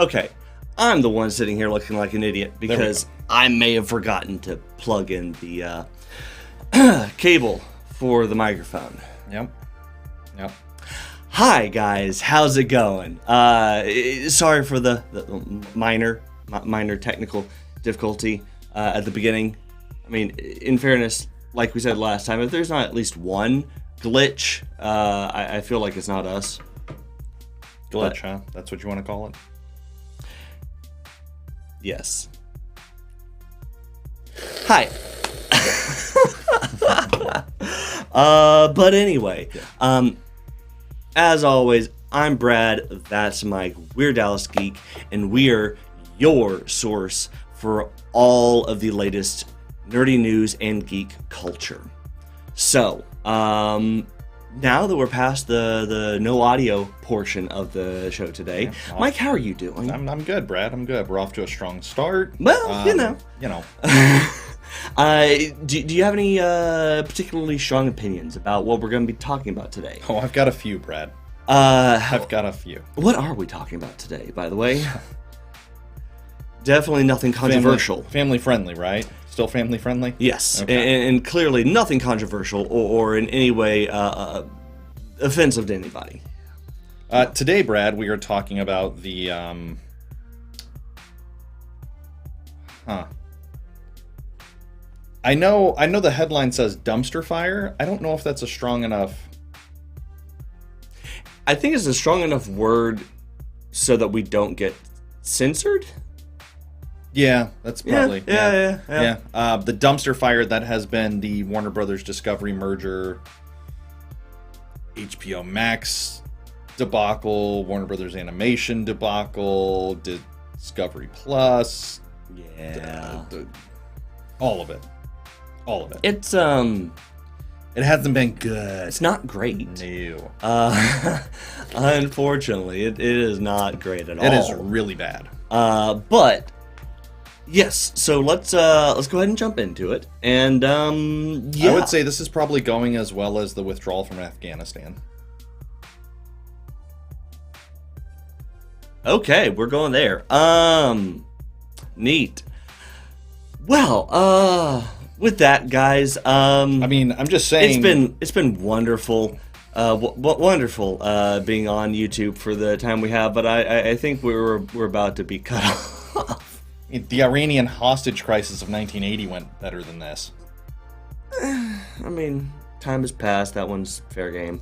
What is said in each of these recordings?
Okay, I'm the one sitting here looking like an idiot because I may have forgotten to plug in the cable for the microphone. Yep. Hi guys, how's it going? Sorry for the minor technical difficulty at the beginning. I mean, in fairness, like we said last time, if there's not at least one glitch, I feel like it's not us. Glitch, huh? That's what you want to call it? Yes. Hi. But anyway, as always, I'm Brad, that's Mike, we're Dallas Geek, and we're your source for all of the latest nerdy news and geek culture. So, now that we're past the no audio portion of the show today, Mike, how are you doing? I'm good, Brad. I'm good. We're off to a strong start. Well, you know. Do you have any particularly strong opinions about what we're going to be talking about today? Oh, I've got a few, Brad. I've got a few. What are we talking about today, by the way? Definitely nothing controversial. Family friendly, right? Still family friendly? Yes, okay. and clearly nothing controversial or in any way offensive to anybody. Today, Brad, we are talking about the I know the headline says dumpster fire. I don't know if that's a strong enough. I think it's a strong enough word so that we don't get censored. Yeah, that's probably yeah. The dumpster fire that has been the Warner Brothers Discovery merger, HBO Max debacle, Warner Brothers Animation debacle, Discovery Plus. Yeah, all of it. It's it hasn't been good. It's not great. No. Unfortunately, it is not great at all. It is really bad. But yes, so let's go ahead and jump into it. And yeah, I would say this is probably going as well as the withdrawal from Afghanistan. Okay, we're going there. Neat. Well, with that, guys, I mean, I'm just saying it's been wonderful, wonderful being on YouTube for the time we have. But I think we're about to be cut off. The Iranian hostage crisis of 1980 went better than this. I mean, time has passed. That one's fair game.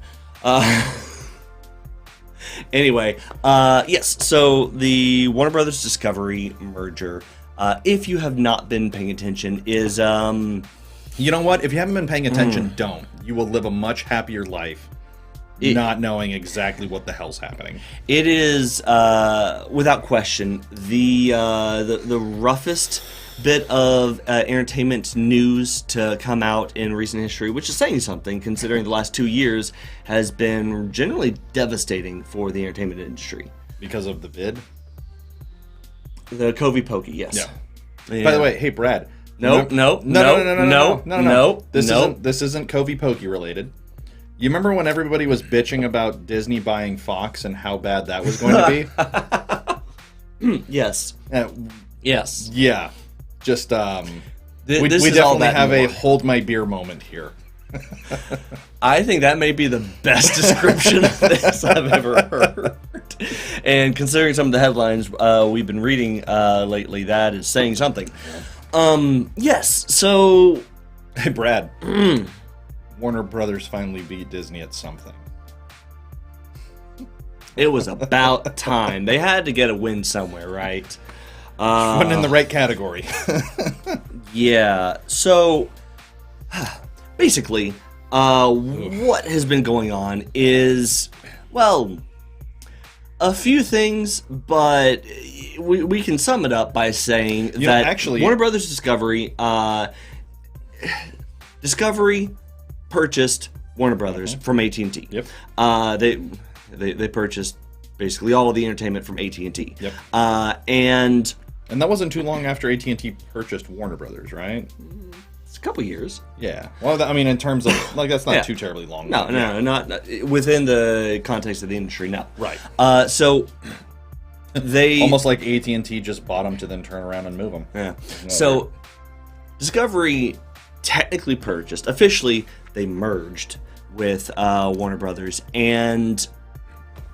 Anyway, yes. So the Warner Brothers Discovery merger. If you have not been paying attention, is you know what? If you haven't been paying attention, don't. You will live a much happier life, not knowing exactly what the hell's happening. It is, without question, the roughest bit of entertainment news to come out in recent history, which is saying something, considering the last 2 years has been generally devastating for the entertainment industry. Because of the vid? The Covey Pokey, yes. Yeah. By the way, hey Brad. No. This isn't Covey Pokey related. You remember when everybody was bitching about Disney buying Fox and how bad that was going to be? Yes. Yes. Yeah. Just we definitely have a hold my beer moment here. I think that may be the best description of this I've ever heard. And considering some of the headlines we've been reading lately, that is saying something. Yes, so... Hey, Brad. Warner Brothers finally beat Disney at something. It was about time. They had to get a win somewhere, right? Wasn't in the right category. Yeah, so... Basically, what has been going on is, well, a few things, but we can sum it up by saying that actually, Warner Brothers Discovery purchased Warner Brothers from AT&T. Yep. They purchased basically all of the entertainment from AT&T. Yep. And that wasn't too long after AT&T purchased Warner Brothers, right? It's a couple years. Yeah. Well, I mean, in terms of, like, that's not too terribly long. No, not within the context of the industry, no. Right. So, They Almost like AT&T just bought them to then turn around and move them. Yeah. So Discovery technically purchased. Officially, they merged with Warner Brothers, and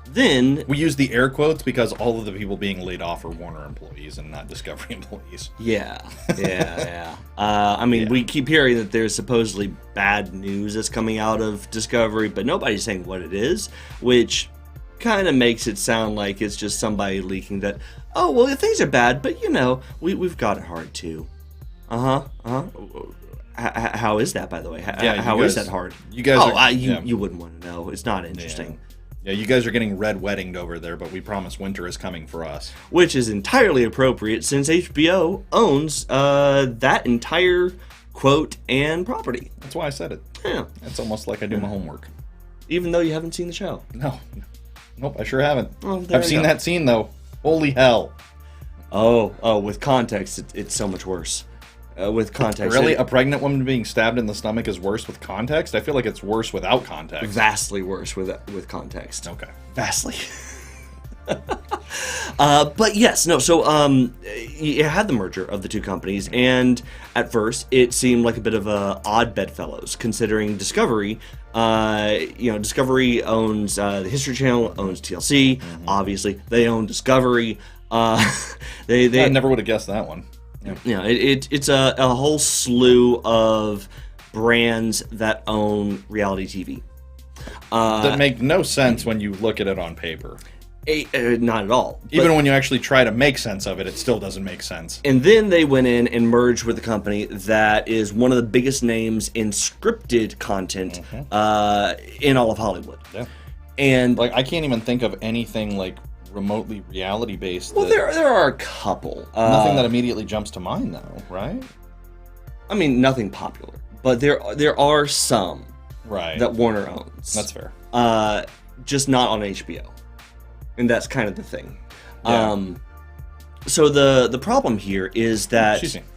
then We use the air quotes because all of the people being laid off are Warner employees and not Discovery employees. yeah. I mean, we keep hearing that there's supposedly bad news that's coming out of Discovery, but nobody's saying what it is, which kind of makes it sound like it's just somebody leaking that, oh, well, things are bad, but we've got it hard too. How is that, by the way? How is that hard? You guys you wouldn't want to know. It's not interesting. Yeah, you guys are getting red weddinged over there, but we promise winter is coming for us. Which is entirely appropriate since HBO owns that entire quote and property. That's why I said it. Yeah. It's almost like I do my homework. Even though you haven't seen the show. No. Nope, I sure haven't. Well, I've seen that scene, though. Holy hell. Oh, with context, it's so much worse. With context. Really? A pregnant woman being stabbed in the stomach is worse with context? I feel like it's worse without context. Vastly worse with context. Okay. Vastly. But yes, no, so you had the merger of the two companies, and at first it seemed like a bit of a odd bedfellows, considering Discovery. Discovery owns the History Channel, owns TLC. Obviously, they own Discovery. They I never would have guessed that one. Yeah, it's a whole slew of brands that own reality TV. That make no sense when you look at it on paper. Not at all. Even when you actually try to make sense of it, it still doesn't make sense. And then they went in and merged with a company that is one of the biggest names in scripted content in all of Hollywood. Yeah. And like, I can't even think of anything like remotely reality based. Well, there are a couple. Nothing that immediately jumps to mind, though, right? I mean, nothing popular, but there are some that Warner owns. That's fair. Just not on HBO. And that's kind of the thing. Yeah. So the problem here is that Excuse me.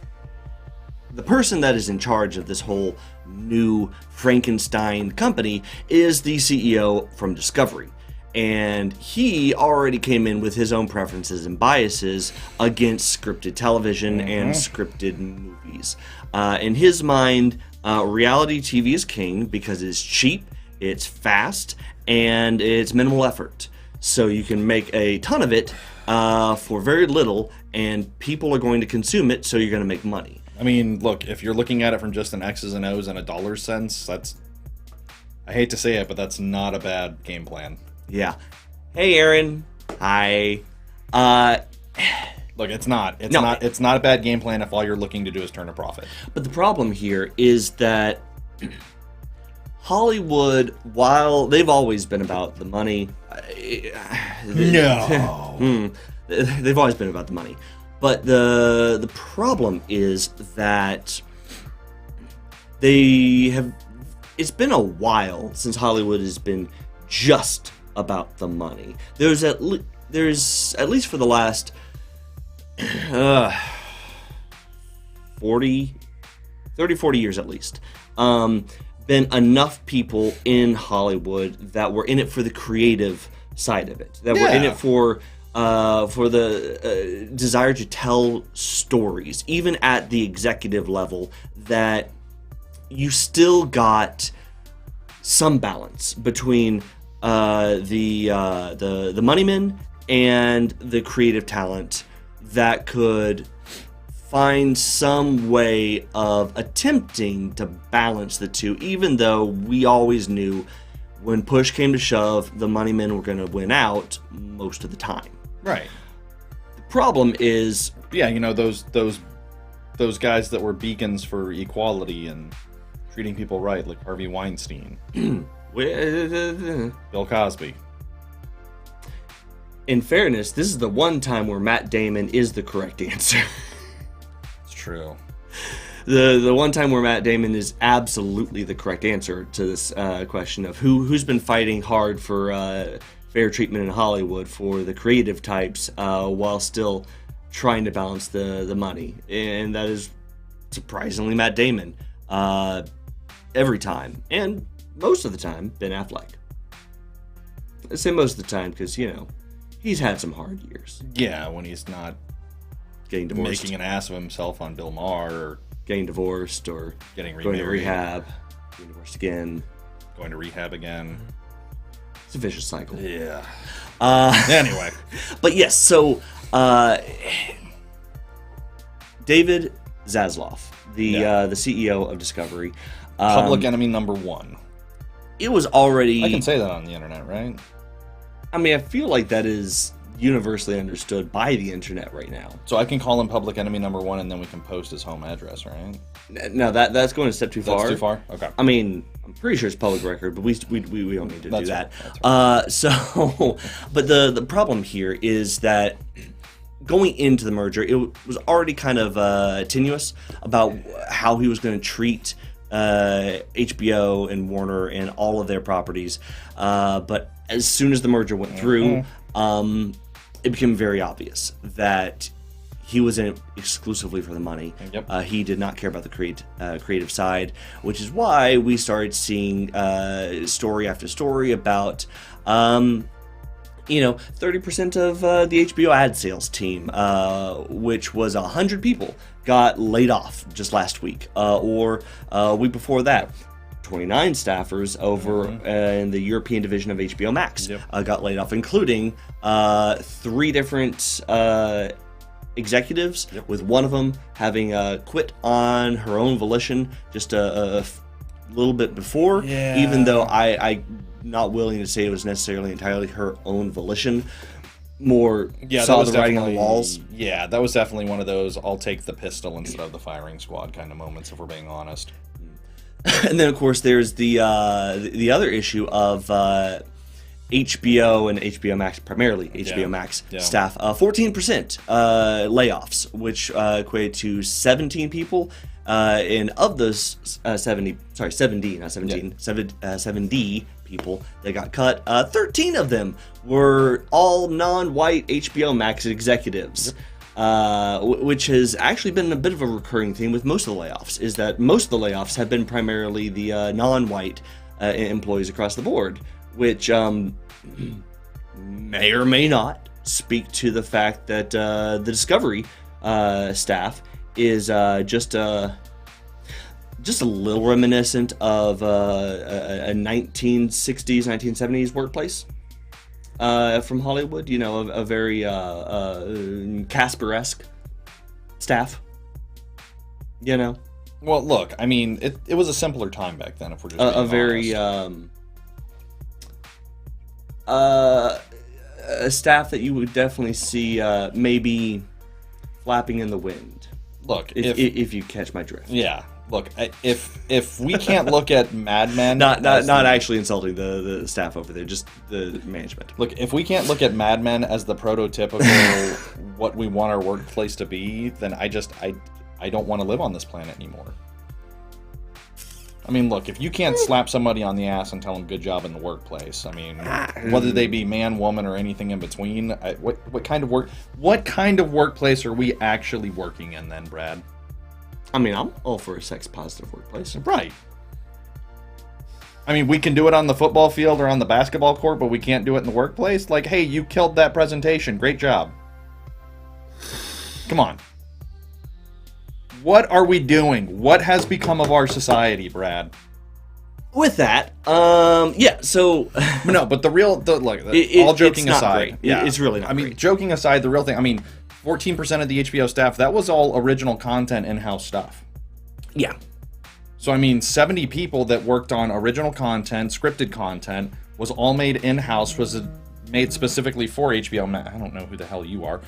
The person that is in charge of this whole new Frankenstein company is the CEO from Discovery. And he already came in with his own preferences and biases against scripted television and scripted movies. In his mind, reality TV is king because it's cheap, it's fast, and it's minimal effort. So you can make a ton of it for very little, and people are going to consume it, so you're going to make money. I mean, look, if you're looking at it from just an X's and O's and a dollar sense, that's... I hate to say it, but that's not a bad game plan. Yeah. Hey, Aaron. Hi. Look, it's not. It's not a bad game plan if all you're looking to do is turn a profit. But the problem here is that Hollywood, while they've always been about the money, No. They've always been about the money. But the problem is that they have. It's been a while since Hollywood has been just about the money. There's at least for the last 40 years at least, been enough people in Hollywood that were in it for the creative side of it, that were in it for the desire to tell stories, even at the executive level, that you still got some balance between the money men and the creative talent that could find some way of attempting to balance the two, even though we always knew when push came to shove, the money men were going to win out most of the time. Right. The problem is... Yeah, you know, those guys that were beacons for equality and treating people right, like Harvey Weinstein. Bill Cosby. In fairness, this is the one time where Matt Damon is the correct answer. It's true. The one time where Matt Damon is absolutely the correct answer to this question of who's been fighting hard for fair treatment in Hollywood for the creative types while still trying to balance the money. And that is surprisingly Matt Damon. Every time. And most of the time, Ben Affleck. I say most of the time because, you know, he's had some hard years. Yeah, when he's not Getting divorced. making an ass of himself on Bill Maher, or Getting divorced, or getting going to remarried, rehab, getting divorced again. going to rehab again. It's a vicious cycle. Yeah. Anyway. But yes, so David Zaslav, the CEO of Discovery. Public enemy number one. It was already... I can say that on the internet, right? I mean, I feel like that is universally understood by the internet right now. So I can call him public enemy number one, and then we can post his home address, right? No, that's going a step too far. That's too far? Okay. I mean, I'm pretty sure it's public record, but we don't need to do that. Right. So, but the problem here is that going into the merger, it was already kind of tenuous about how he was going to treat HBO and Warner and all of their properties. But as soon as the merger went through, it became very obvious that he was in it exclusively for the money. Yep. He did not care about the creative side, which is why we started seeing story after story about 30% of the HBO ad sales team, which was 100 people, got laid off just last week, or week before that. 29 staffers over in the European division of HBO Max got laid off, including 3 different executives, with one of them having quit on her own volition just a little bit before, even though I'm not willing to say it was necessarily entirely her own volition. More saw the writing on the walls. Yeah, that was definitely one of those I'll take the pistol instead of the firing squad kind of moments, if we're being honest. And then, of course, there's the other issue of HBO and HBO Max, primarily HBO Max staff, 14% layoffs, which equated to 17 people. And of those 70 people that got cut, 13 of them were all non-white HBO Max executives. Which has actually been a bit of a recurring theme with most of the layoffs, is that most of the layoffs have been primarily the non-white employees across the board, which may or may not speak to the fact that the Discovery staff is just a little reminiscent of a 1960s, 1970s workplace. From Hollywood, a very Casper-esque staff. Well, look, I mean, it was a simpler time back then. If we're just a very a staff that you would definitely see maybe flapping in the wind. Look, if you catch my drift. Yeah. Look, if we can't look at Mad Men... Not actually insulting the staff over there, just the management. Look, if we can't look at Mad Men as the prototypical what we want our workplace to be, then I don't want to live on this planet anymore. I mean, look, if you can't slap somebody on the ass and tell them good job in the workplace, I mean, whether they be man, woman, or anything in between, what kind of workplace are we actually working in then, Brad? I mean, I'm all for a sex-positive workplace. Right. I mean, we can do it on the football field or on the basketball court, but we can't do it in the workplace? Like, hey, you killed that presentation. Great job. Come on. What are we doing? What has become of our society, Brad? With that, so... No, but all joking aside. Yeah, it's really not great. I mean, joking aside, the real thing, 14% of the HBO staff, that was all original content, in-house stuff. Yeah. So, 70 people that worked on original content, scripted content, was all made in-house, was made specifically for HBO Max. I don't know who the hell you are.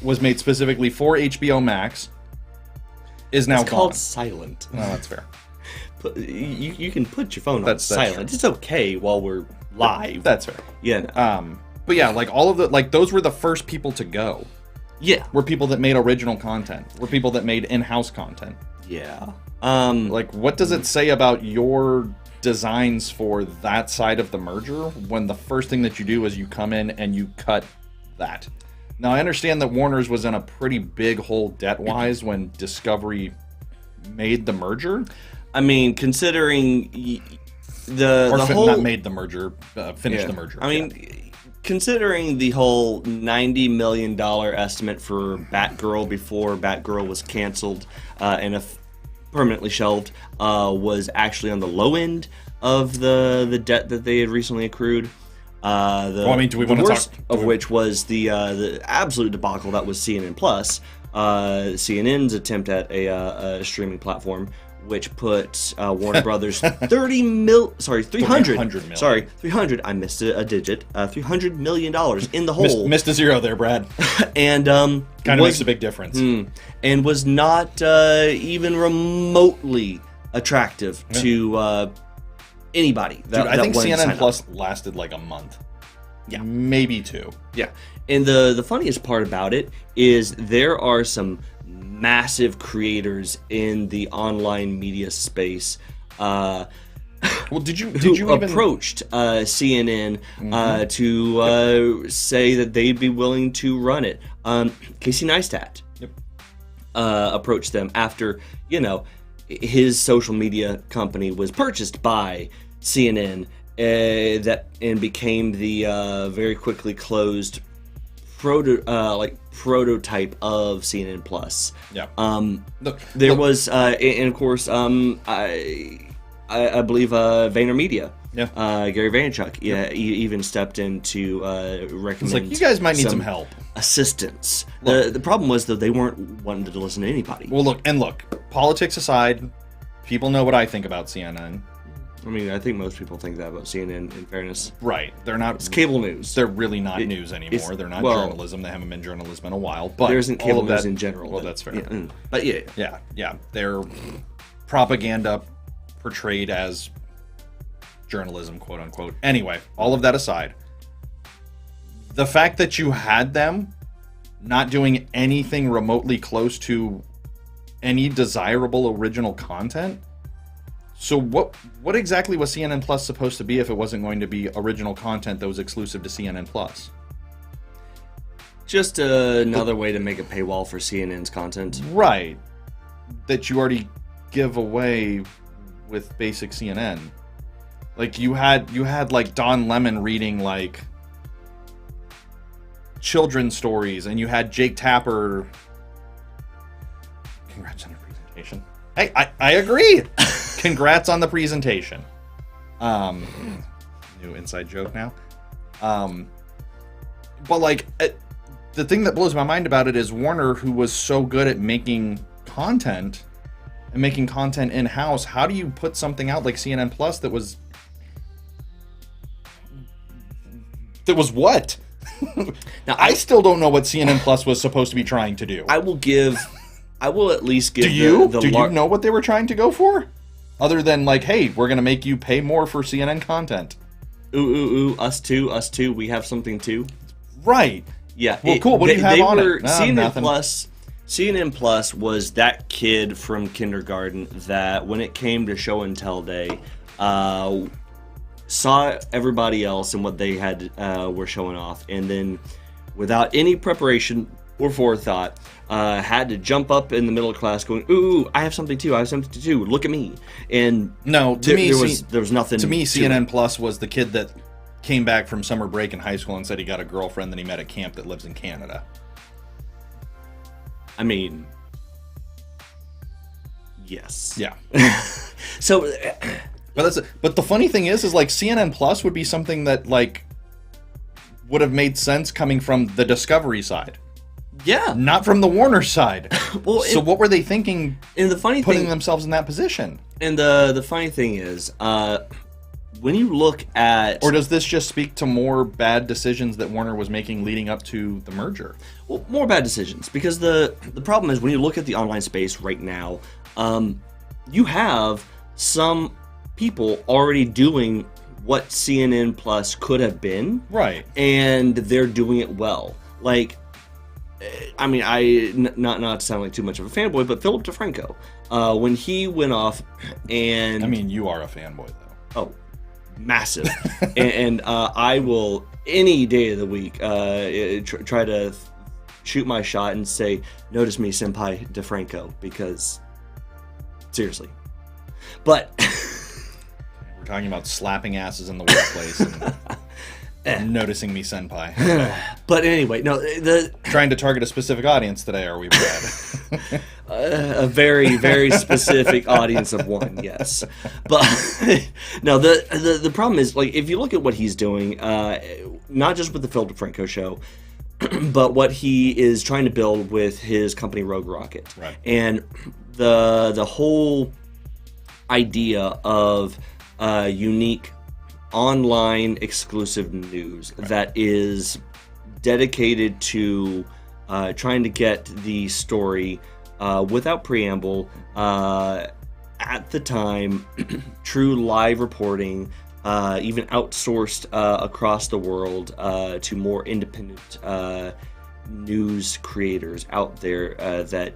Was made specifically for HBO Max. Is now it's gone. Called silent. Oh, that's fair. You can put your phone on silent. It's okay while we're live. That's fair. Yeah. But yeah, all of those were the first people to go. Yeah. Were people that made original content. Were people that made in-house content. Yeah. What does it say about your designs for that side of the merger when the first thing that you do is you come in and you cut that? Now, I understand that Warner's was in a pretty big hole debt-wise when Discovery made the merger. Considering not made the merger, finished the merger. considering the whole $90 million estimate for Batgirl before Batgirl was canceled and permanently shelved, was actually on the low end of the debt that they had recently accrued. Do we want to talk? Which was the absolute debacle that was CNN Plus, CNN's attempt at a streaming platform, which put Warner Brothers 300 million. Sorry, 300. I missed a digit. $300 million in the hole. Missed a zero there, Brad. And kind of makes a big difference. And was not even remotely attractive to anybody. I think CNN Plus lasted like a month. Yeah, maybe 2. Yeah, and the funniest part about it is there are some massive creators in the online media space. Well, did you approached CNN to say that they'd be willing to run it? Casey Neistat approached them after his social media company was purchased by CNN, and became the very quickly closed prototype of CNN Plus. Yeah. Was and of course I believe VaynerMedia. Yeah. Gary Vaynerchuk. Yeah. He even stepped in to recommend. It's like, you guys might need some help. Assistance. The problem was though they weren't wanting to listen to anybody. Well, look. Politics aside, people know what I think about CNN. I mean, I think most people think that about CNN, in fairness. Right. They're not... It's cable news. They're really not news anymore. They're not journalism. They haven't been journalism in a while. But there isn't cable news in general. Well, that's fair. Yeah, but Yeah. They're propaganda portrayed as journalism, quote unquote. Anyway, all of that aside, the fact that you had them not doing anything remotely close to any desirable original content... So what exactly was CNN Plus supposed to be if it wasn't going to be original content that was exclusive to CNN Plus? Just another way to make a paywall for CNN's content. Right. That you already give away with basic CNN. Like you had like Don Lemon reading like children's stories, and you had Jake Tapper. Congrats on your presentation. Hey, I agree. Congrats on the presentation. New inside joke now. But like, the thing that blows my mind about it is Warner, who was so good at making content and making content in-house. How do you put something out like CNN Plus that was what? Now I still don't know what CNN Plus was supposed to be trying to do. I will at least give. Do you know what they were trying to go for? Other than like, hey, we're gonna make you pay more for CNN content. Ooh, us too. We have something too. Right. Yeah. Well, cool. What do you have on it? CNN nothing. Plus. CNN Plus was that kid from kindergarten that, when it came to show and tell day, saw everybody else and what they had were showing off, and then, without any preparation or forethought, had to jump up in the middle of class going, ooh, I have something too, look at me. And no, there was nothing. To me, CNN Plus was the kid that came back from summer break in high school and said he got a girlfriend that he met at camp that lives in Canada. I mean, yes. Yeah. So, but the funny thing is like CNN Plus would be something that like would have made sense coming from the Discovery side. Yeah. Not from the Warner side. Well, so what were they thinking? And the funny putting thing, themselves in that position. And the funny thing is, when you look at, or does this just speak to more bad decisions that Warner was making leading up to the merger? Well, more bad decisions, because the problem is when you look at the online space right now, you have some people already doing what CNN Plus could have been, right? And they're doing it well. Like, I mean, not to sound like too much of a fanboy, but Philip DeFranco, when he went off, and I mean, you are a fanboy though. Oh, massive. and I will any day of the week try to shoot my shot and say, "Notice me, Senpai DeFranco," because seriously. But we're talking about slapping asses in the workplace. Noticing me, senpai. But anyway, no, Trying to target a specific audience today, are we, Brad? a very, very specific audience of one, yes. But no, the problem is, like, if you look at what he's doing, not just with the Phil DeFranco show, but what he is trying to build with his company Rogue Rocket, right. And the whole idea of unique online exclusive news that is dedicated to trying to get the story without preamble, at the time, true live reporting, even outsourced across the world to more independent news creators out there that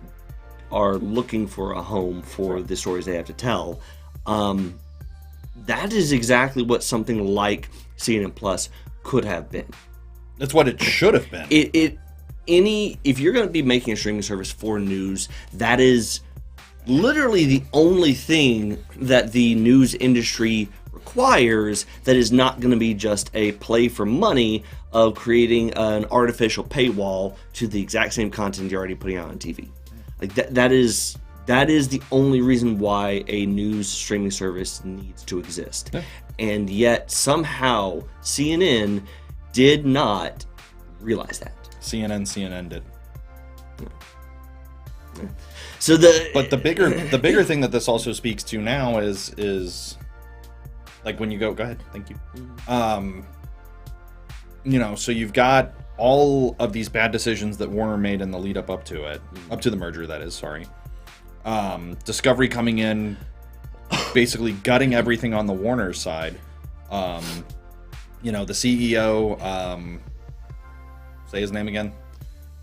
are looking for a home for the stories they have to tell. That is exactly what something like CNN Plus could have been. That's what it should have been. If you're going to be making a streaming service for news, that is literally the only thing that the news industry requires, that is not going to be just a play for money of creating an artificial paywall to the exact same content you're already putting out on TV. Like that is the only reason why a news streaming service needs to exist. Yeah. And yet somehow CNN did not realize that. CNN did. Yeah. So the bigger thing that this also speaks to now is like when you go ahead, thank you. So you've got all of these bad decisions that Warner made in the lead up to it, up to the merger, that is, sorry. Discovery coming in, basically gutting everything on the Warner side. The CEO, say his name again?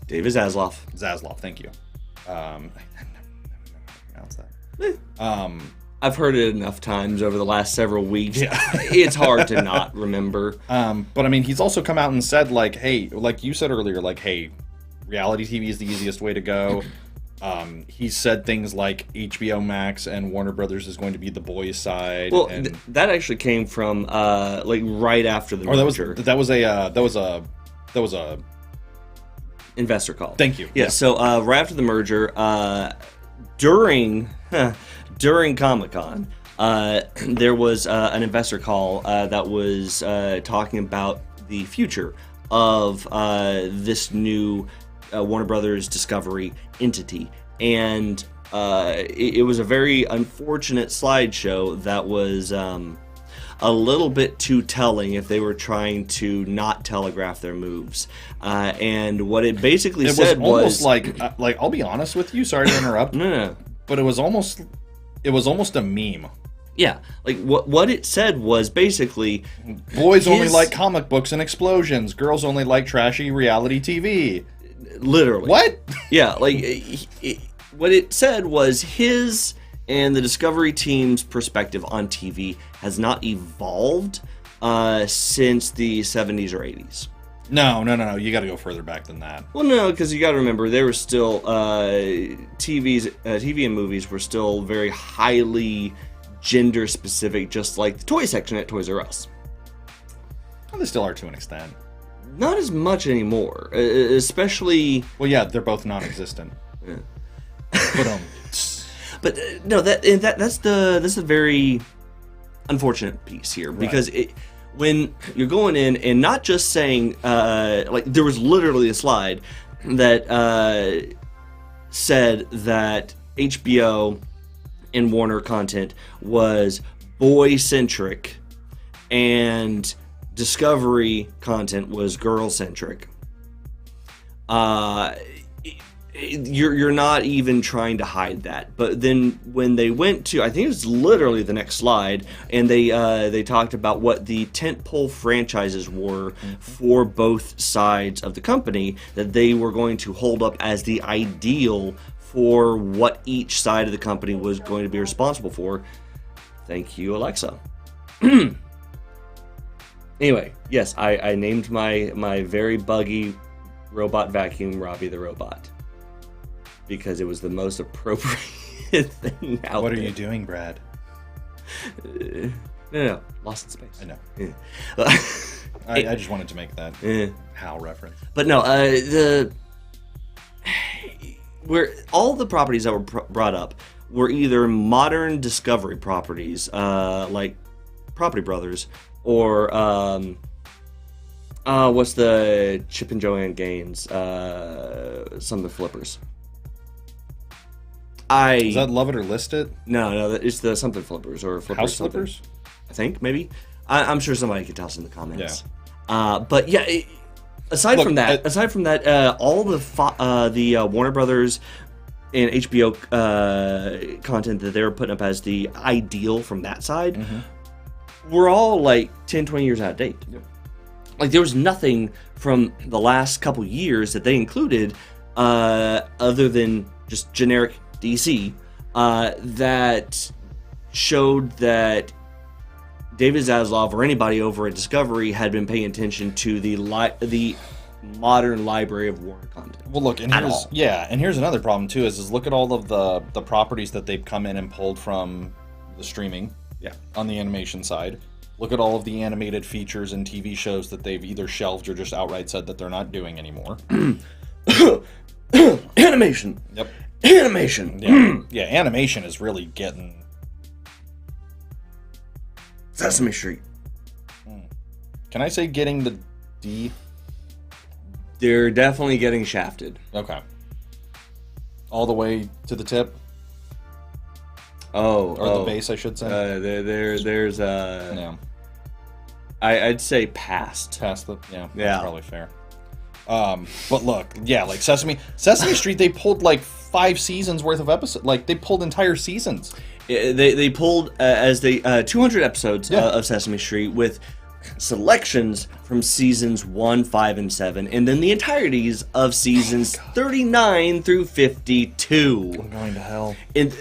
David Zaslav. Zaslav, thank you. I never pronounce that. I've heard it enough times over the last several weeks. Yeah. It's hard to not remember. But I mean, he's also come out and said, like, hey, like you said earlier, like, hey, reality TV is the easiest way to go. He said things like HBO Max and Warner Brothers is going to be the boys' side. Well, that actually came from like right after the merger. That was a investor call. Thank you. Yeah. So right after the merger, during Comic-Con, there was an investor call that was talking about the future of this new Warner Brothers Discovery entity. And it was a very unfortunate slideshow that was a little bit too telling if they were trying to not telegraph their moves. And what it basically said was... almost like, I'll be honest with you, sorry to interrupt. No. But it was almost a meme. Yeah, like what it said was basically... Boys only like comic books and explosions. Girls only like trashy reality TV. Literally. What? Yeah, like what it said was his and the Discovery team's perspective on TV has not evolved since the 70s or 80s. No. You got to go further back than that. Well, no, because you got to remember there were still TV and movies were still very highly gender specific, just like the toy section at Toys R Us. Well, they still are to an extent. Not as much anymore, especially. Well, yeah, they're both non-existent. Yeah. But no, that's the very unfortunate piece here, because when you're going in and not just saying like there was literally a slide that said that HBO and Warner content was boy-centric and Discovery content was girl-centric. You're not even trying to hide that. But then when they went to, I think it was literally the next slide, and they talked about what the tentpole franchises were for both sides of the company that they were going to hold up as the ideal for what each side of the company was going to be responsible for. Thank you, Alexa. Anyway, yes, I named my very buggy robot vacuum Robbie the Robot, because it was the most appropriate thing out there. What are you doing, Brad? No, Lost in Space. I know. Yeah. I just wanted to make that HAL reference. But no, where all the properties that were brought up were either modern Discovery properties, like Property Brothers, or what's the Chip and Joanne Gaines, some of the flippers. Is that Love It or List It? No, it's the something flippers or flippers. House Flippers? I think maybe. I'm sure somebody could tell us in the comments. Yeah. But yeah, aside from that, all the Warner Brothers and HBO content that they were putting up as the ideal from that side were all like 10, 20 years out of date. Yep. Like there was nothing from the last couple years that they included other than just generic DC that showed that David Zaslav or anybody over at Discovery had been paying attention to the modern library of Warner content. Well, look, and here's another problem too. Is look at all of the properties that they've come in and pulled from the streaming. Yeah. On the animation side, look at all of the animated features and TV shows that they've either shelved or just outright said that they're not doing anymore. Animation. Yep. Animation. Yeah, animation is really getting. Sesame Street. Can I say getting the D? They're definitely getting shafted. Okay. All the way to the tip? Or the base, I should say. There's I'd say past. Past the that's probably fair. But look, like Sesame Street, they pulled like 5 seasons worth of episodes. Like they pulled entire seasons. They pulled 200 episodes of Sesame Street with selections from seasons 1, 5, and 7, and then the entirities of seasons 39 through 52. I'm going to hell. And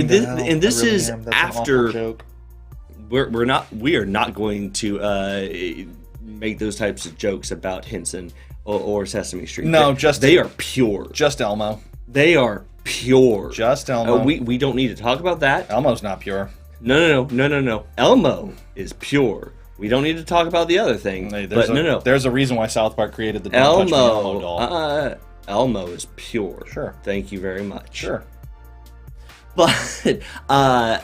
this is after we are not going to make those types of jokes about Henson or Sesame Street. No, they are pure. Just Elmo. They are pure. Just Elmo. We don't need to talk about that. Elmo's not pure. No. Elmo is pure. We don't need to talk about the other thing. There's a reason why South Park created the Don't Touch Me Elmo doll. Elmo is pure. Sure. Thank you very much. Sure. But I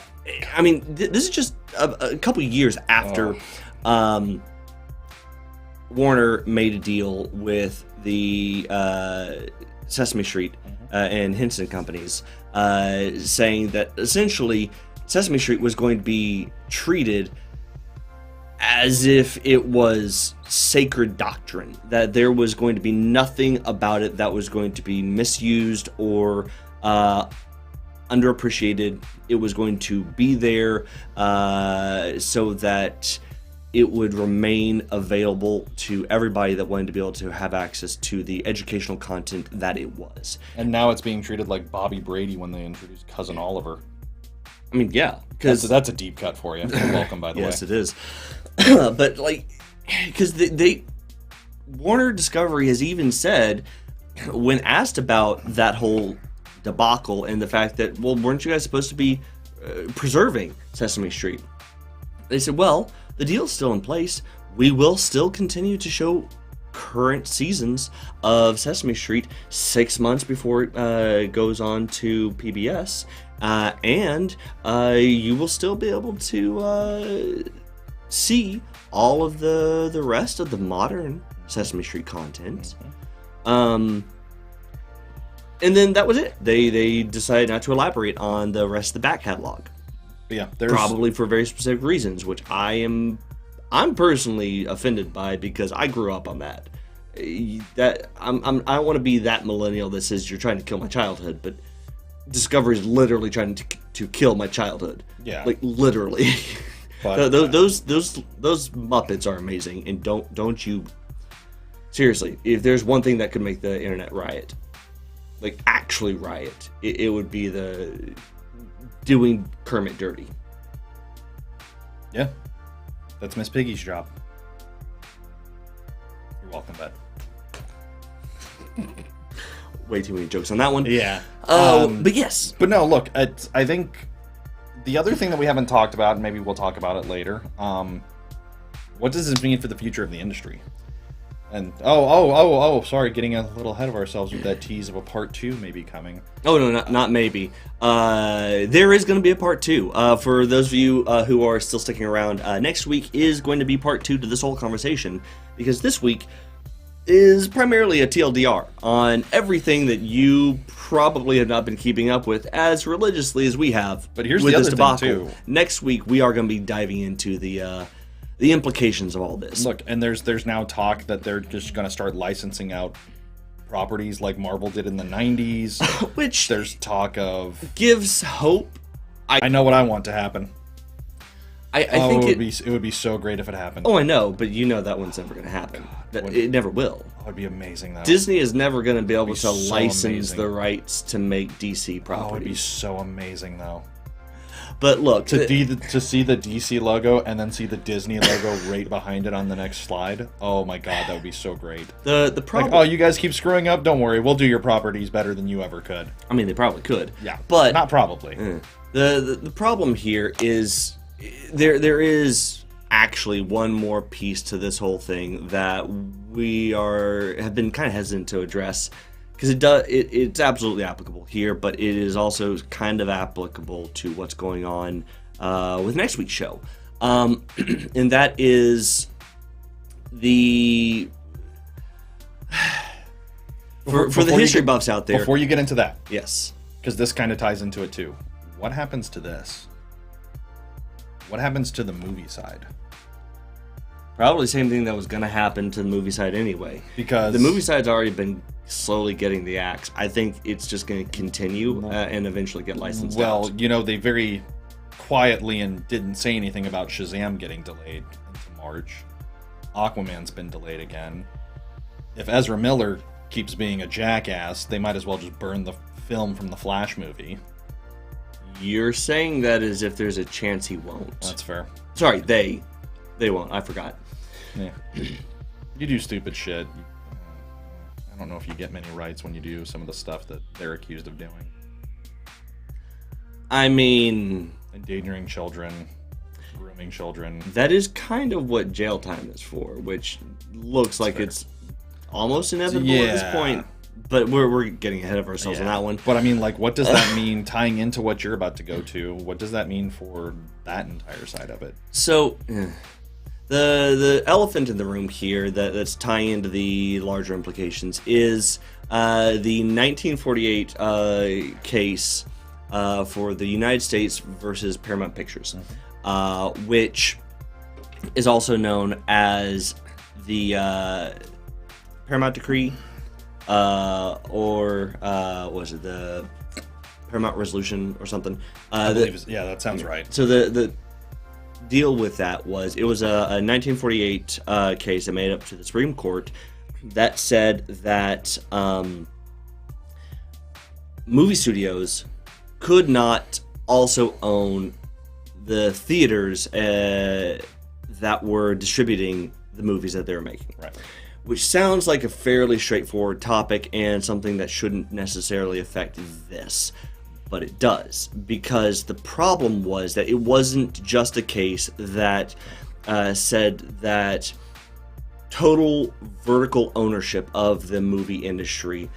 mean, this is just a couple years after Warner made a deal with the Sesame Street and Henson companies, saying that essentially Sesame Street was going to be treated as if it was sacred doctrine, that there was going to be nothing about it that was going to be misused or underappreciated. It was going to be there so that it would remain available to everybody that wanted to be able to have access to the educational content that it was. And now it's being treated like Bobby Brady when they introduced Cousin Oliver. I mean, yeah, because that's a deep cut for you. You're welcome, by the way. Yes, it is. But like, because they Warner Discovery has even said, when asked about that whole debacle and the fact that, well, weren't you guys supposed to be preserving Sesame Street? They said, well, the deal's still in place. We will still continue to show current seasons of Sesame Street 6 months before it goes on to PBS, and you will still be able to see all of the rest of the modern Sesame Street content. And then that was it. They decided not to elaborate on the rest of the back catalog. Yeah, probably for very specific reasons, which I'm personally offended by, because I grew up on that. That I don't want to be that millennial that says you're trying to kill my childhood, but Discovery is literally trying to kill my childhood. Yeah, like literally. But, those Muppets are amazing, and don't you seriously? If there's one thing that could make the internet riot, like actually riot, it would be the doing Kermit dirty. Yeah, that's Miss Piggy's job. You're welcome, bud. Way too many jokes on that one. Yeah. But yes. But no, look, I think the other thing that we haven't talked about, and maybe we'll talk about it later, What does this mean for the future of the industry? And sorry, getting a little ahead of ourselves with that tease of a part 2 maybe coming. Oh no, not maybe. There is going to be a part 2. For those of you who are still sticking around, next week is going to be part 2 to this whole conversation, because this week is primarily a TLDR on everything that you probably have not been keeping up with as religiously as we have. But here's with the this other debacle. thing too. Next week we are going to be diving into the implications of all this. Look, and there's now talk that they're just going to start licensing out properties like Marvel did in the 90s. Which there's talk of gives hope. I know what I want to happen. I think it would be so great if it happened. Oh, I know, but you know that one's never going to happen. It never will. That would be amazing, though. Disney is never going to be able to so license amazing. the rights to make DC properties. Oh, it'd be so amazing, though. But look, to see the DC logo and then see the Disney logo right behind it on the next slide. Oh my God, that would be so great. The problem. Like, oh, you guys keep screwing up. Don't worry, we'll do your properties better than you ever could. I mean, they probably could. Yeah, but not probably. The problem here is there is actually one more piece to this whole thing that we have been kind of hesitant to address. Because it's absolutely applicable here, but it is also kind of applicable to what's going on with next week's show. And that is the... For the history buffs out there... Before you get into that. Yes. Because this kind of ties into it too. What happens to this? What happens to the movie side? Probably the same thing that was going to happen to the movie side anyway. Because the movie side's already been slowly getting the axe. I think it's just going to continue and eventually get licensed out. Well, you know, they very quietly and didn't say anything about Shazam getting delayed into March. Aquaman's been delayed again. If Ezra Miller keeps being a jackass, they might as well just burn the film from the Flash movie. You're saying that as if there's a chance he won't. That's fair. Sorry, they won't. I forgot. Yeah. You do stupid shit. I don't know if you get many rights when you do some of the stuff that they're accused of doing. I mean... endangering children, grooming children. That is kind of what jail time is for, which looks like it's almost inevitable at this point. But we're getting ahead of ourselves on that one. But I mean, like, what does that mean tying into what you're about to go to? What does that mean for that entire side of it? So... The elephant in the room here that's tying into the larger implications is the 1948 case for the United States versus Paramount Pictures, which is also known as the Paramount Decree, or was it the Paramount Resolution or something? I believe that sounds right. So the deal with that was it was a 1948 case that made it up to the Supreme Court that said that movie studios could not also own the theaters that were distributing the movies that they were making. Right. Which sounds like a fairly straightforward topic and something that shouldn't necessarily affect this. But it does, because the problem was that it wasn't just a case that said that total vertical ownership of the movie industry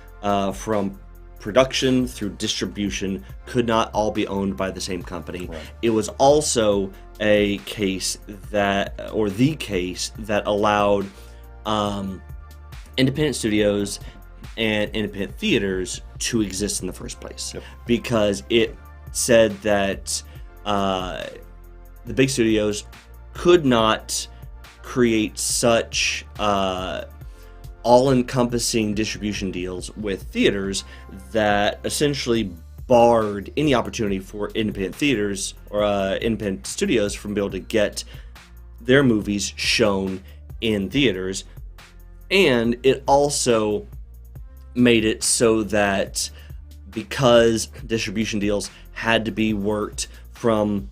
from production through distribution could not all be owned by the same company. Right. It was also a case that, or the case that allowed independent studios and independent theaters to exist in the first place. Yep. Because it said that the big studios could not create such all-encompassing distribution deals with theaters that essentially barred any opportunity for independent theaters or independent studios from being able to get their movies shown in theaters. And it also made it so that because distribution deals had to be worked from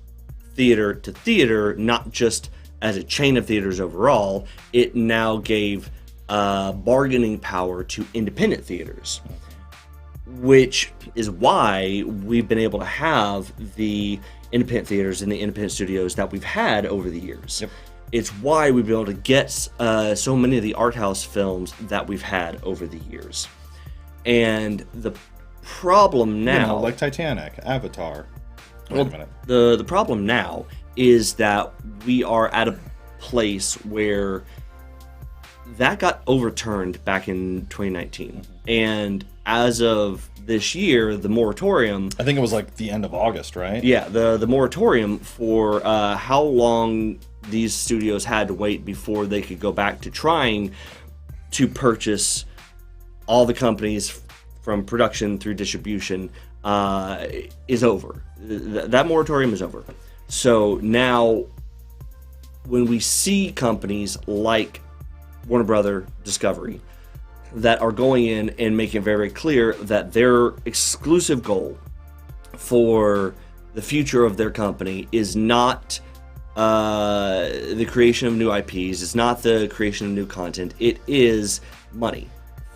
theater to theater, not just as a chain of theaters overall, it now gave bargaining power to independent theaters, which is why we've been able to have the independent theaters and the independent studios that we've had over the years. Yep. It's why we've been able to get so many of the art house films that we've had over the years. And the problem now, like Titanic, Avatar. Wait a minute. The problem now is that we are at a place where that got overturned back in 2019. And as of this year, the moratorium... I think it was like the end of August, right? Yeah, the moratorium for how long these studios had to wait before they could go back to trying to purchase all the companies from production through distribution is over. That moratorium is over. So now, when we see companies like Warner Brother, Discovery, that are going in and making it very, very clear that their exclusive goal for the future of their company is not the creation of new IPs, it's not the creation of new content, it is money.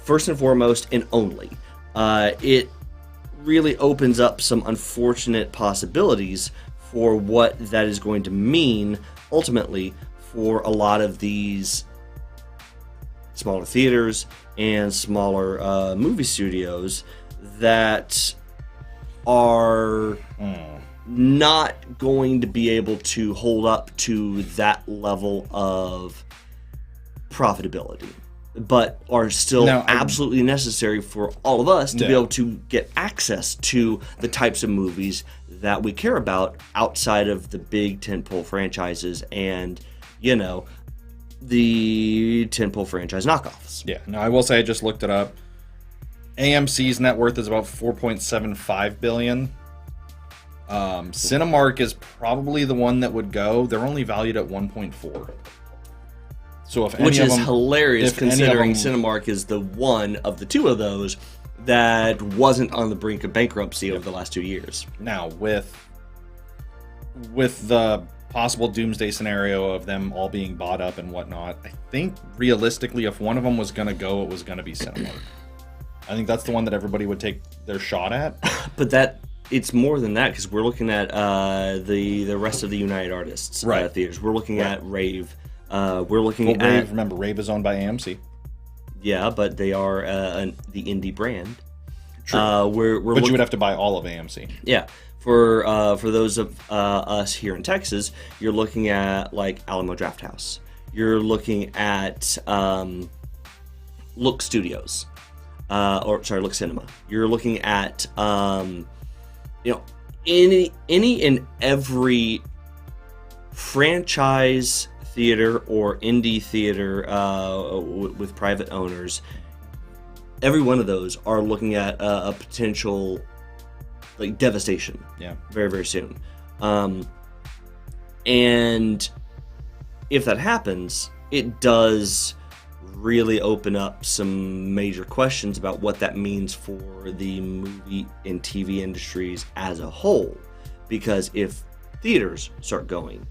First and foremost, and only. It really opens up some unfortunate possibilities for what that is going to mean ultimately for a lot of these smaller theaters and smaller movie studios that are not going to be able to hold up to that level of profitability, but are still absolutely necessary for all of us to be able to get access to the types of movies that we care about outside of the big tentpole franchises and, you know, the tentpole franchise knockoffs. Yeah. Now, I will say I just looked it up. AMC's net worth is about $4.75 billion. Cinemark is probably the one that would go. They're only valued at 1.4. So if which any is of them, hilarious, considering them, Cinemark is the one of the two of those that wasn't on the brink of bankruptcy over the last 2 years. Now, with the possible doomsday scenario of them all being bought up and whatnot, I think realistically, if one of them was going to go, it was going to be Cinemark. I think that's the one that everybody would take their shot at. But it's more than that, because we're looking at the rest of the United Artists theaters. We're looking at Rave. We're looking at Rave. Remember, Rave is owned by AMC. Yeah, but they are the indie brand. True. But you would have to buy all of AMC. Yeah. For those of us here in Texas, you're looking at like Alamo Drafthouse. You're looking at Look Studios, Look Cinema. You're looking at any and every franchise theater or indie theater with private owners. Every one of those are looking at a potential like devastation. Yeah. Very, very soon. And if that happens, it does really open up some major questions about what that means for the movie and TV industries as a whole. Because if theaters start going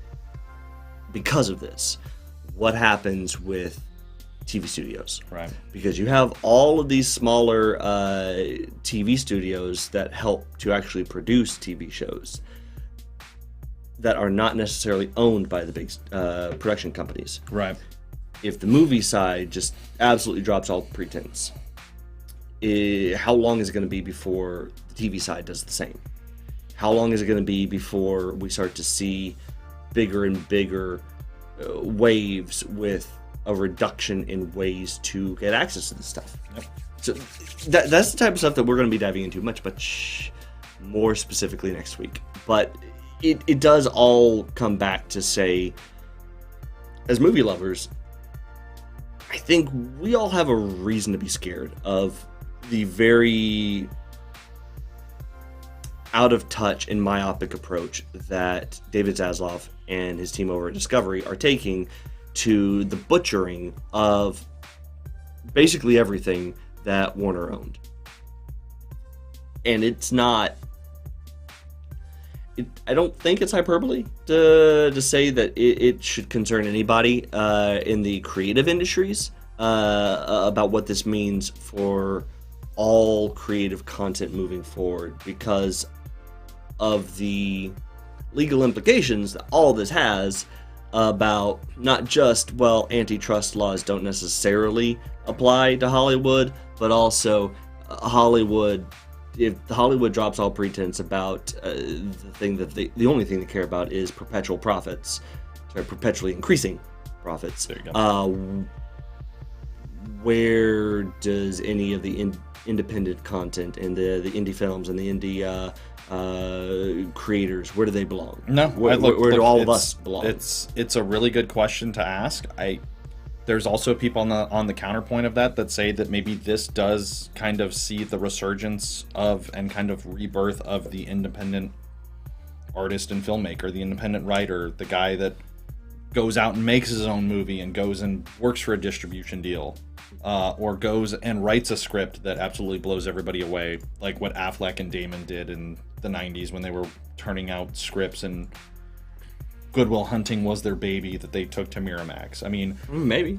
because of this, what happens with TV studios? Right. Because you have all of these smaller TV studios that help to actually produce TV shows that are not necessarily owned by the big production companies. Right. If the movie side just absolutely drops all pretense, how long is it going to be before the TV side does the same? How long is it going to be before we start to see bigger and bigger waves with a reduction in ways to get access to this stuff? Yep. So that's the type of stuff that we're going to be diving into much more specifically next week. But it does all come back to say, as movie lovers, I think we all have a reason to be scared of the very out of touch and myopic approach that David Zaslav and his team over at Discovery are taking to the butchering of basically everything that Warner owned. And it's not... I don't think it's hyperbole to say that it should concern anybody in the creative industries about what this means for all creative content moving forward, because of the legal implications that all this has about not just, well, antitrust laws don't necessarily apply to Hollywood, but also Hollywood, if Hollywood drops all pretense about the only thing they care about is perpetual profits, perpetually increasing profits. There you go. Where does any of the independent content and the indie films and the indie creators, where do they belong? No, where do all of us belong? It's a really good question to ask. There's also people on the counterpoint of that say that maybe this does kind of see the resurgence of and kind of rebirth of the independent artist and filmmaker, the independent writer, the guy that goes out and makes his own movie and goes and works for a distribution deal, or goes and writes a script that absolutely blows everybody away, like what Affleck and Damon did in the 90s when they were turning out scripts and Good Will Hunting was their baby that they took to Miramax. I mean, maybe.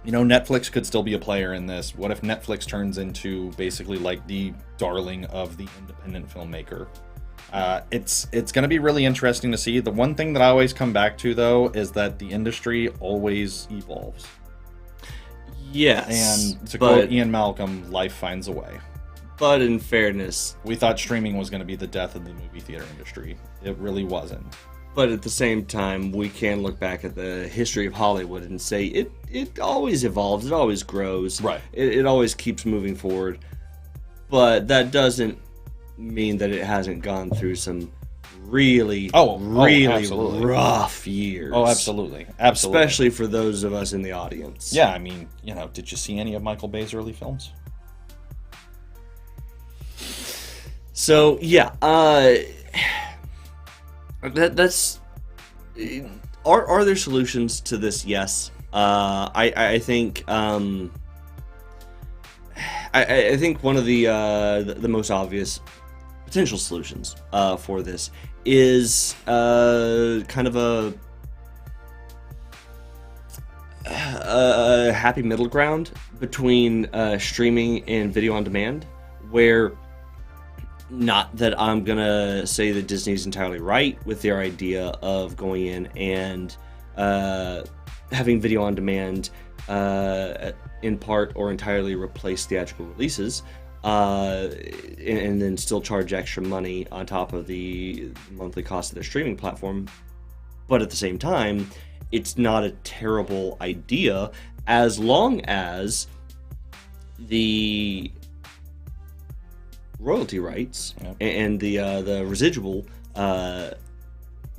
You know, Netflix could still be a player in this. What if Netflix turns into basically like the darling of the independent filmmaker? It's going to be really interesting to see. The one thing that I always come back to, though, is that the industry always evolves. Yes. And to quote Ian Malcolm, life finds a way. But in fairness, we thought streaming was going to be the death of the movie theater industry. It really wasn't. But at the same time, we can look back at the history of Hollywood and say it always evolves, it always grows. Right. It always keeps moving forward. But that doesn't mean that it hasn't gone through some really rough years. Oh, absolutely. Especially for those of us in the audience. Yeah, I mean, you know, did you see any of Michael Bay's early films? So, yeah, that's... Are there solutions to this? Yes. I think... I think one of the most obvious potential solutions for this is kind of a happy middle ground between streaming and video on demand, where, not that I'm gonna say that Disney's entirely right with their idea of going in and having video on demand in part or entirely replace theatrical releases, and then still charge extra money on top of the monthly cost of their streaming platform. But at the same time, it's not a terrible idea as long as the royalty rights and the residual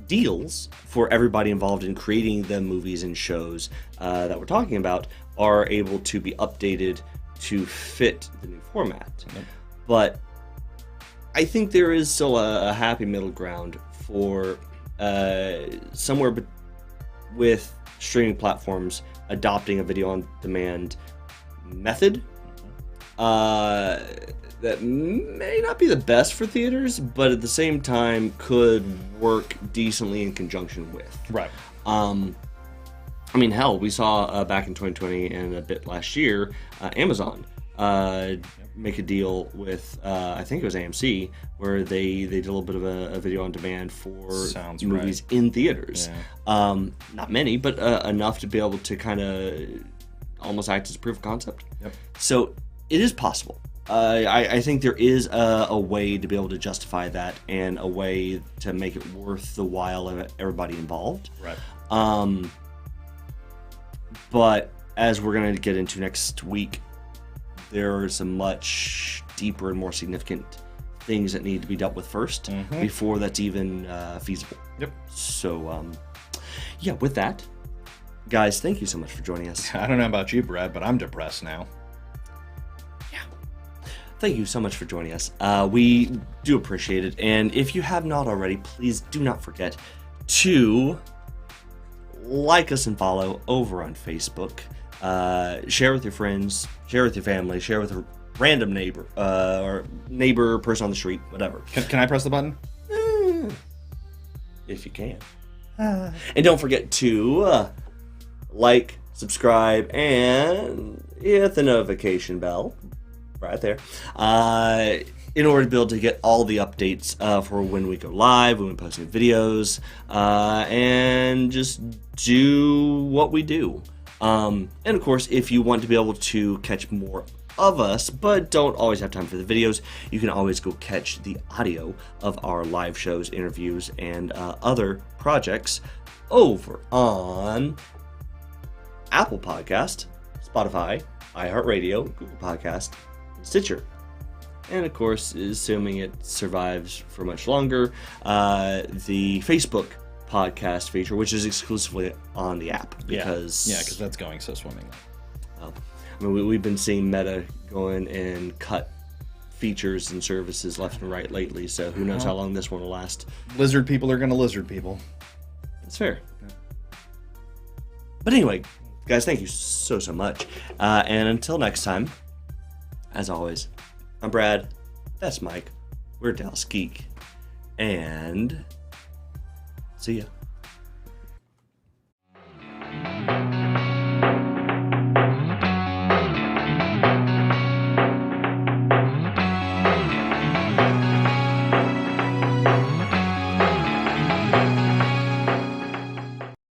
deals for everybody involved in creating the movies and shows that we're talking about are able to be updated to fit the new format. But I think there is still a happy middle ground for somewhere with streaming platforms adopting a video on demand method that may not be the best for theaters, but at the same time could work decently in conjunction with. Right. I mean, hell, we saw back in 2020 and a bit last year, Amazon make a deal with, I think it was AMC, where they did a little bit of a video on demand for movies in theaters. Yeah. Not many, but enough to be able to kind of almost act as a proof of concept. Yep. So it is possible. I think there is a way to be able to justify that and a way to make it worth the while of everybody involved. Right. But as we're going to get into next week, there are some much deeper and more significant things that need to be dealt with first before that's even feasible. Yep. So, yeah, with that, guys, thank you so much for joining us. I don't know about you, Brad, but I'm depressed now. Thank you so much for joining us. We do appreciate it. And if you have not already, please do not forget to like us and follow over on Facebook. Share with your friends, share with your family, share with a random neighbor, or neighbor, person on the street, whatever. Can I press the button? If you can. And don't forget to like, subscribe, and hit the notification bell. right there. In order to be able to get all the updates for when we go live, when we post new videos, and just do what we do. And of course, if you want to be able to catch more of us, but don't always have time for the videos, you can always go catch the audio of our live shows, interviews, and other projects over on Apple Podcast, Spotify, iHeartRadio, Google Podcast, and Stitcher. And of course, assuming it survives for much longer, the Facebook podcast feature, which is exclusively on the app. Because because that's going so swimmingly. I mean, we've been seeing Meta go in and cut features and services left and right lately, so who knows how long this one will last. Lizard people are going to lizard people. That's fair. But anyway, guys, thank you so much. And until next time, as always, I'm Brad, that's Mike, we're Dallas Geek, and see ya.